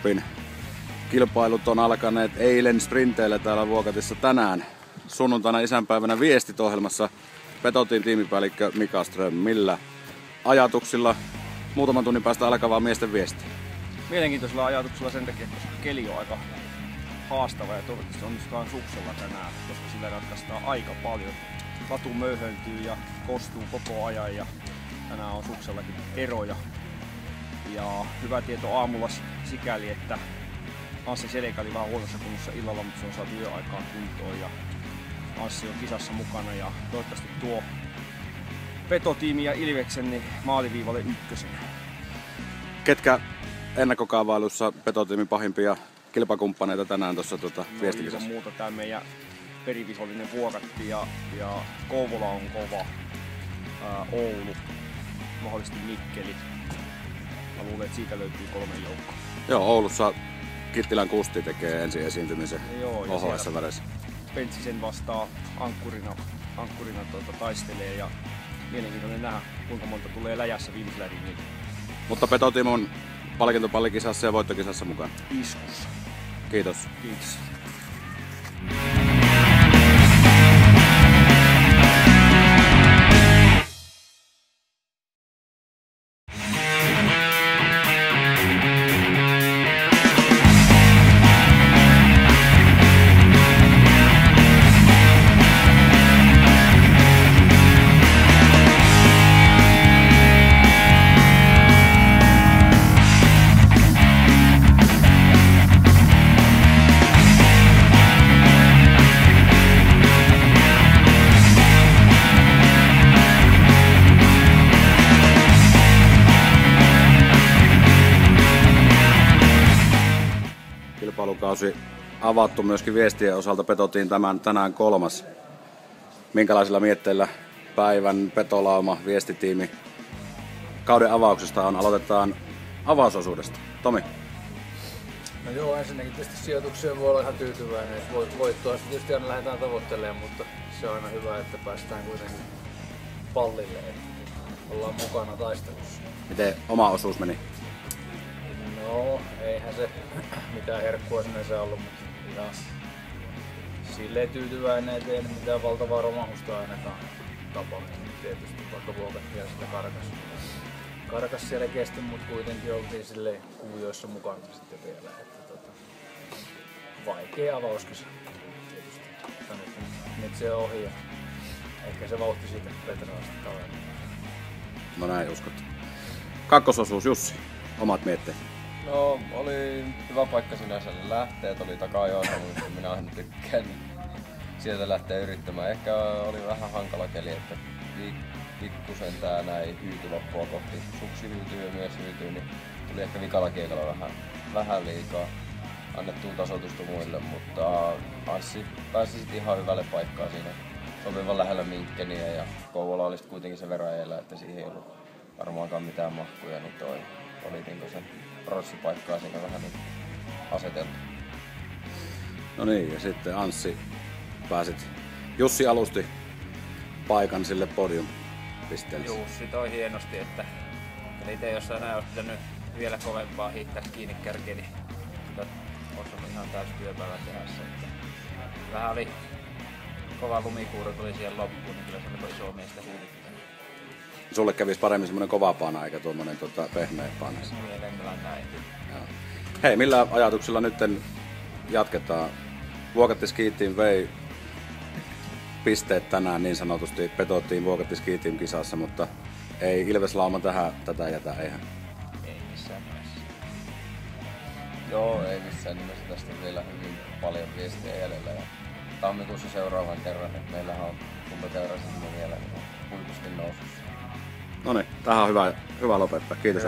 Cupin kilpailut on alkaneet eilen sprinteillä täällä Vuokatissa tänään. Sunnuntaina isänpäivänä viestit ohjelmassa Petoteam tiimipäällikkö Mika Ström. Millä ajatuksilla muutaman tunnin päästä alkavaa miesten viesti? Mielenkiintoisella ajatuksella sen takia, koska keli on aika haastava ja toivottavasti onnistutaan suksella tänään, koska sillä ratkaistaan aika paljon. Latu möyhöntyy ja kostuu koko ajan ja tänään on suksellakin eroja. Ja hyvä tieto aamulla sikäli, että Anssi Selkä oli vähän huonossa kunnossa illalla, mutta se on saatu yöaikaan kuntoon ja Anssi on kisassa mukana ja toivottavasti tuo Petotiimi ja Ilveksen niin maaliviivalle ykkösenä. Ketkä ennakkokaavailussa Petotiimin pahimpia kilpakumppaneita tänään tuossa viestikisassa? Ilman muuta tämä meidän perivihollinen Vuokatti ja Kouvola on kova, Oulu, mahdollisesti Mikkeli. Mä luulen, että siitä löytyy 3 joukkoa. Joo, Oulussa Kittilän Kusti tekee ensi esiintymisen OHS-väreissä. Pentsisen vastaa ankkurina taistelee ja mielenkiintoinen nähdä, kuinka monta tulee läjässä viimeisellä ringillä. Mutta Petoteam on palkintopallikisassa ja voittokisassa mukaan. Iskussa. Kiitos. Kiitos. Kilpailukausi avattu myöskin viestien osalta. Petotiin tänään 3. Minkälaisilla mietteillä päivän petolauma viestitiimi kauden avauksesta on? Aloitetaan avausosuudesta. Tomi. No joo, ensinnäkin tietysti sijoitukseen voi olla ihan tyytyväinen. Voittoa tietysti aina lähdetään tavoittelemaan, mutta se on aina hyvä, että päästään kuitenkin pallille, että ollaan mukana taistelussa. Miten oma osuus meni? No, eihän se mitään herkkua sinänsä ollut, mutta ihan silleen tyytyväinen, ettei mitään valtavaa romahusta ainakaan tapahtunut tietysti, vaikka Vuokattia sitä karkas selkeästi, mutta kuitenkin oltiin silleen kuvioissa mukana sitten vielä, että vaikea avauskisa tietysti. Sanottiin, nyt se on ohi ja ehkä se vauhti siitä Petralasta kaveria. No näin uskot. Kakkososuus, Jussi, omat mietteet. No, oli hyvä paikka sinänsä. Lähteet oli takajoissa, mutta minä aina tykkään sieltä lähteä yrittämään. Ehkä oli vähän hankala keli, että pikkusen tää näin hyyty loppua kohti. Suksi hyytyy ja myös hyytyy, niin tuli ehkä vikalla kiekalla vähän liikaa annettua tasoitusta muille, mutta Anssi pääsi sitten ihan hyvälle paikkaan siinä sopivan lähellä Minkkeniä ja Kouvola oli kuitenkin sen verran edellä, että siihen ei ollut varmaankaan mitään mahkuja, niin toi oli niinku se rossipaikkaa siinä vähän niin aseteltu. No niin, ja sitten Anssi Jussi alusti paikan sille podium-pisteelle. Jussi toi hienosti, että itse jos näin olisi pitänyt vielä kovempaa hiittää kiinni kärkeen, niin olisi ollut ihan täysin työpäivä tehässä. Vähän oli kova lumikuuro tuli siihen loppuun, niin kyllä se oli iso miestä huulittää. Sulle kävisi paremmin semmonen kova paana eikä tuommoinen pehmeä paana. Mielellään näin. Hei, millä ajatuksilla nyt jatketaan? Vuokatti Ski Team vei pisteet tänään niin sanotusti. Petotiin Vuokatti Ski Team kisassa, mutta ei Ilves-lauma tätä jätä, eihän? Ei missään nimessä. Joo, ei missään nimessä. Tästä on vielä hyvin paljon viestiä jäljellä. Ja tammikuussa seuraavan kerran, että meillähän on kuntokäyrä sinne vielä niin huipusti nousussa. Noniin, tähän on hyvä lopettaa. Kiitos.